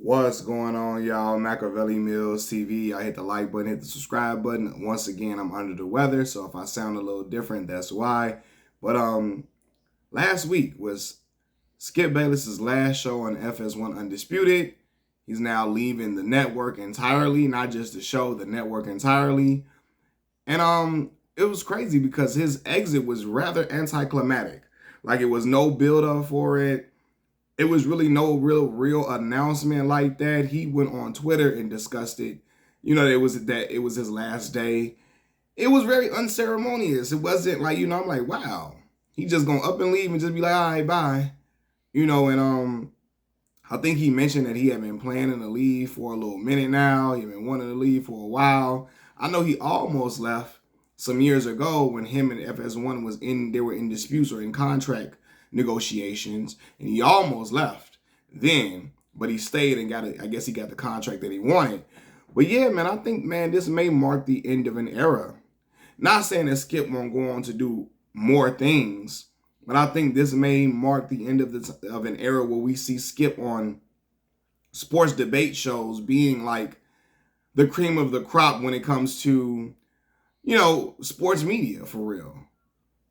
What's going on, y'all? Machiavelli Mills TV. I hit the like button, hit the subscribe button. Once again, I'm under the weather, so if I sound a little different, that's why. But last week was Skip Bayless's last show on FS1 Undisputed. He's now leaving the network entirely, not just the show, the network entirely. And it was crazy because his exit was rather anticlimactic. Like it was no build up for it. It was really no real announcement like that. He went on Twitter and discussed it. It was his last day. It was very unceremonious. It wasn't like, I'm like, wow. He just gonna up and leave and just be like, all right, bye. And I think he mentioned that he had been planning to leave for a little minute now. He had been wanting to leave for a while. I know he almost left some years ago when him and FS1 they were in disputes or in contract negotiations, and he almost left then, but he stayed and I guess he got the contract that he wanted. But yeah, man, I think, man, this may mark the end of an era. Not saying that Skip won't go on to do more things, but I think this may mark the end of an era where we see Skip on sports debate shows being like the cream of the crop when it comes to, sports media for real.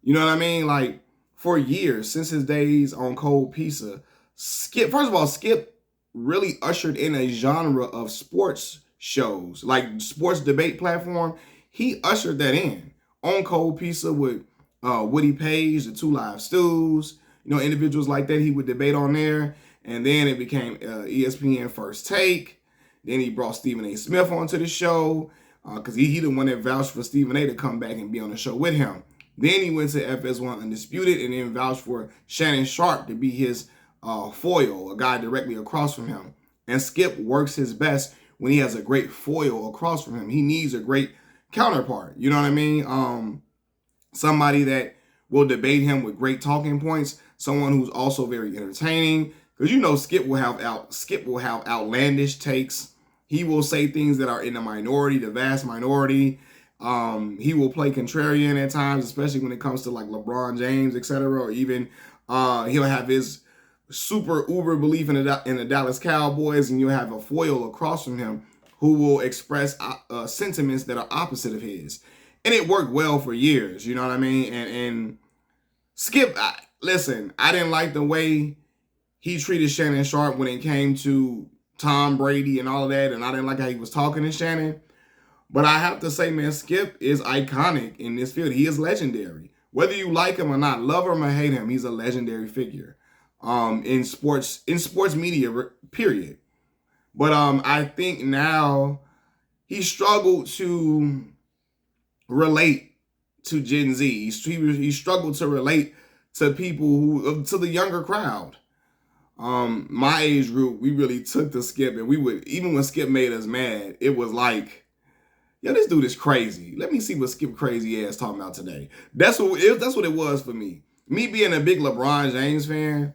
You know what I mean? Like, for years, since his days on Cold Pizza, Skip really ushered in a genre of sports shows, like sports debate platform. He ushered that in on Cold Pizza with Woody Page, the Two Live Stews, individuals like that he would debate on there. And then it became ESPN First Take. Then he brought Stephen A. Smith onto the show because he the one that vouched for Stephen A. to come back and be on the show with him. Then he went to FS1 Undisputed and then vouched for Shannon Sharpe to be his foil, a guy directly across from him. And Skip works his best when he has a great foil across from him. He needs a great counterpart. You know what I mean? Somebody that will debate him with great talking points. Someone who's also very entertaining. Because Skip will have outlandish takes. He will say things that are in the minority, the vast minority. He will play contrarian at times, especially when it comes to like LeBron James, etc. Or even he'll have his super uber belief in the Dallas Cowboys, and you'll have a foil across from him who will express sentiments that are opposite of his. And it worked well for years, you know what I mean? And Skip, listen, I didn't like the way he treated Shannon Sharpe when it came to Tom Brady and all of that, and I didn't like how he was talking to Shannon. But I have to say, man, Skip is iconic in this field. He is legendary. Whether you like him or not, love him or hate him, he's a legendary figure in sports media, period. But I think now he struggled to relate to Gen Z. He struggled to relate to people to the younger crowd. My age group, we really took to Skip, and we would, even when Skip made us mad, it was like, yo, this dude is crazy. Let me see what Skip crazy ass talking about today. That's what it was for me. Me being a big LeBron James fan,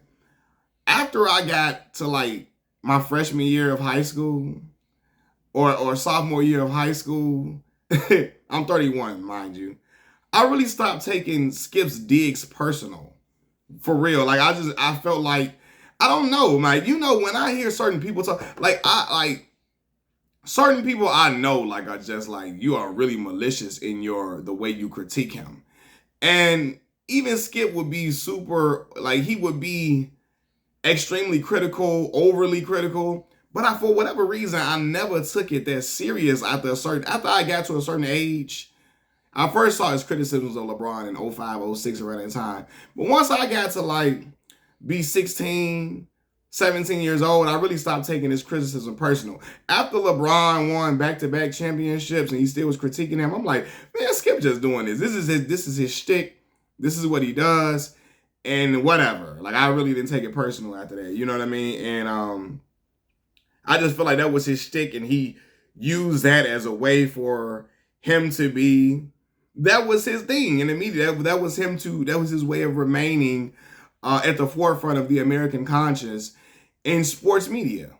after I got to like my freshman year of high school or sophomore year of high school, I'm 31, mind you, I really stopped taking Skip's digs personal. For real. Like I felt like, I don't know, like, when I hear certain people talk, certain people I know, like, are just like, you are really malicious in the way you critique him. And even Skip would be super, like, he would be extremely critical, overly critical. But for whatever reason, I never took it that serious after I got to a certain age. I first saw his criticisms of LeBron in 05, 06 around that time. But once I got to, like, be 16, 17 years old, I really stopped taking his criticism personal. After LeBron won back-to-back championships and he still was critiquing him, I'm like, man, Skip just doing this. This is his shtick. This is what he does. And whatever. Like, I really didn't take it personal after that. You know what I mean? And I just feel like that was his shtick, and he used that as a way for him to be, that was his thing in the media. That was his way of remaining at the forefront of the American conscience in sports media,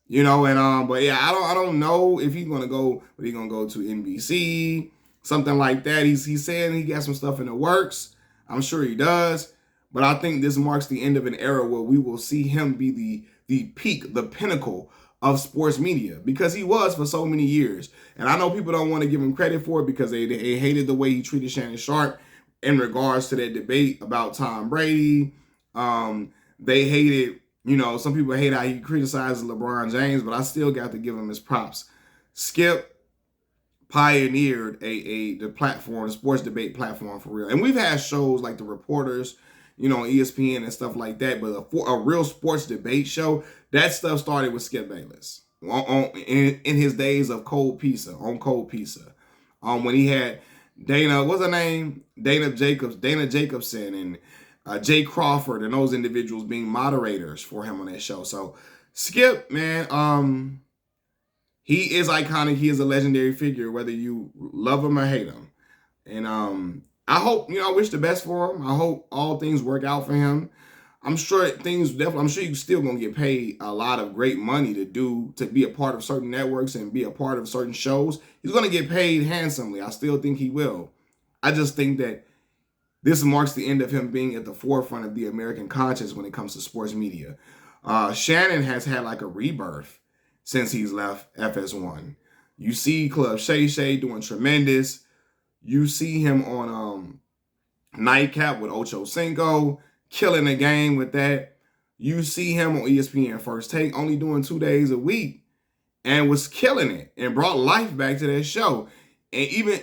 but yeah, I don't know if he's gonna go, but he's gonna go to NBC, something like that. He's saying he got some stuff in the works. I'm sure he does, but I think this marks the end of an era where we will see him be the peak, the pinnacle of sports media, because he was for so many years. And I know people don't want to give him credit for it because they hated the way he treated Shannon Sharpe in regards to that debate about Tom Brady. They hated, some people hate how he criticizes LeBron James, but I still got to give him his props. Skip pioneered the platform, the sports debate platform, for real. And we've had shows like The Reporters, ESPN and stuff like that, but a real sports debate show, that stuff started with Skip Bayless in his days of Cold Pizza, when he had Dana, what's her name? Dana Jacobson and Jay Crawford and those individuals being moderators for him on that show. So Skip, man, he is iconic. He is a legendary figure, whether you love him or hate him. And I hope, I wish the best for him. I hope all things work out for him. I'm sure you're still going to get paid a lot of great money to be a part of certain networks and be a part of certain shows. He's going to get paid handsomely. I still think he will. I just think that this marks the end of him being at the forefront of the American conscience when it comes to sports media. Shannon has had like a rebirth since he's left FS1. You see Club Shay Shay doing tremendous. You see him on Nightcap with Ocho Cinco, killing the game with that. You see him on ESPN First Take, only doing 2 days a week, and was killing it and brought life back to that show. And even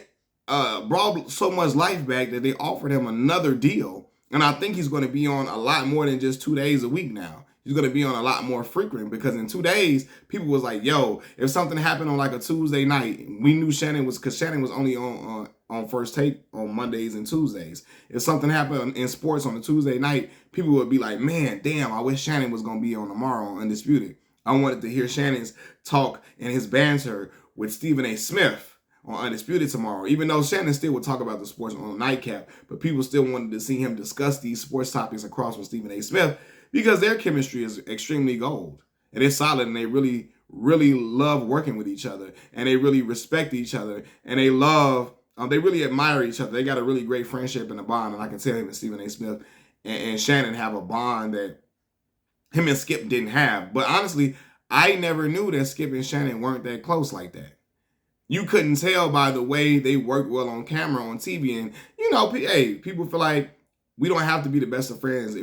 brought so much life back that they offered him another deal. And I think he's going to be on a lot more than just 2 days a week now. He's going to be on a lot more frequent, because in 2 days, people was like, yo, if something happened on like a Tuesday night, we knew because Shannon was only on First Take on Mondays and Tuesdays. If something happened in sports on a Tuesday night, people would be like, man, damn, I wish Shannon was going to be on tomorrow on Undisputed. I wanted to hear Shannon's talk and his banter with Stephen A. Smith on Undisputed tomorrow, even though Shannon still would talk about the sports on Nightcap, but people still wanted to see him discuss these sports topics across with Stephen A. Smith, because their chemistry is extremely gold. And it's solid, and they really, really love working with each other, and they really respect each other, and they really admire each other. They got a really great friendship and a bond, and I can tell him and Stephen A. Smith and Shannon have a bond that him and Skip didn't have. But honestly, I never knew that Skip and Shannon weren't that close like that. You couldn't tell by the way they worked well on camera, on TV. And, hey, people feel like we don't have to be the best of friends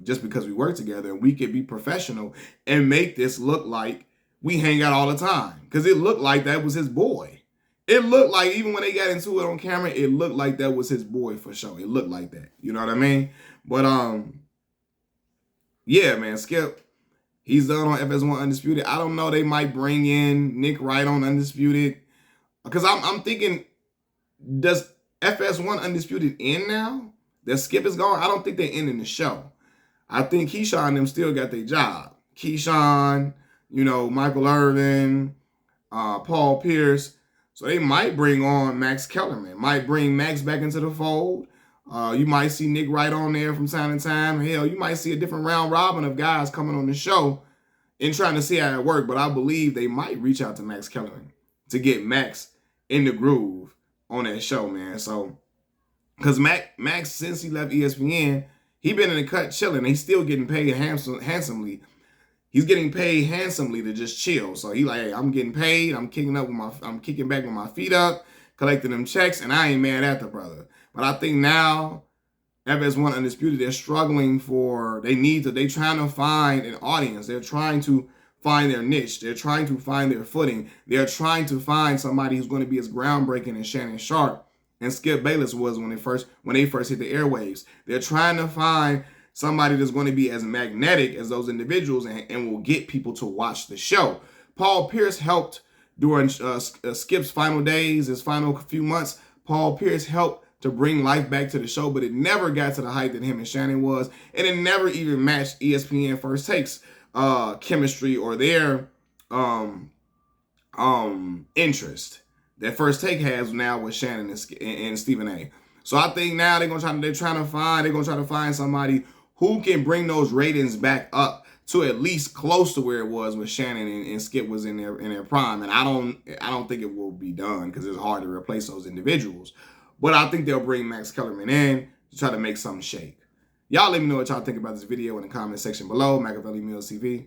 just because we work together, and we can be professional and make this look like we hang out all the time. Because it looked like that was his boy. It looked like, even when they got into it on camera, it looked like that was his boy for sure. It looked like that. You know what I mean? But, yeah, man, Skip, he's done on FS1 Undisputed. I don't know. They might bring in Nick Wright on Undisputed. Because I'm thinking, does FS1 Undisputed end now? That Skip is gone? I don't think they're ending the show. I think Keyshawn and them still got their job. Keyshawn, Michael Irvin, Paul Pierce. So they might bring on Max Kellerman. Might bring Max back into the fold. You might see Nick Wright on there from time to time. Hell, you might see a different round robin of guys coming on the show and trying to see how it works. But I believe they might reach out to Max Kellerman to get Max in the groove on that show, man. So, because Max, since he left ESPN, he been in the cut chilling. He's still getting paid handsomely. He's getting paid handsomely to just chill. So he like, hey, I'm getting paid. I'm kicking back with my feet up, collecting them checks, and I ain't mad at the brother. But I think now, FS1 Undisputed, they're struggling they're trying to find an audience. They're trying to find their niche. They're trying to find their footing. They're trying to find somebody who's going to be as groundbreaking as Shannon Sharpe and Skip Bayless was when they first hit the airwaves. They're trying to find somebody that's going to be as magnetic as those individuals and will get people to watch the show. Paul Pierce helped during Skip's final days, his final few months. Paul Pierce helped to bring life back to the show, but it never got to the height that him and Shannon was, and it never even matched ESPN First Takes chemistry or their interest that First Take has now with Shannon and Stephen A. So I think now they're trying to find somebody who can bring those ratings back up to at least close to where it was when Shannon and Skip was in their prime. And I don't think it will be done because it's hard to replace those individuals. But I think they'll bring Max Kellerman in to try to make something shake. Y'all let me know what y'all think about this video in the comment section below. Machiavelli Mills TV.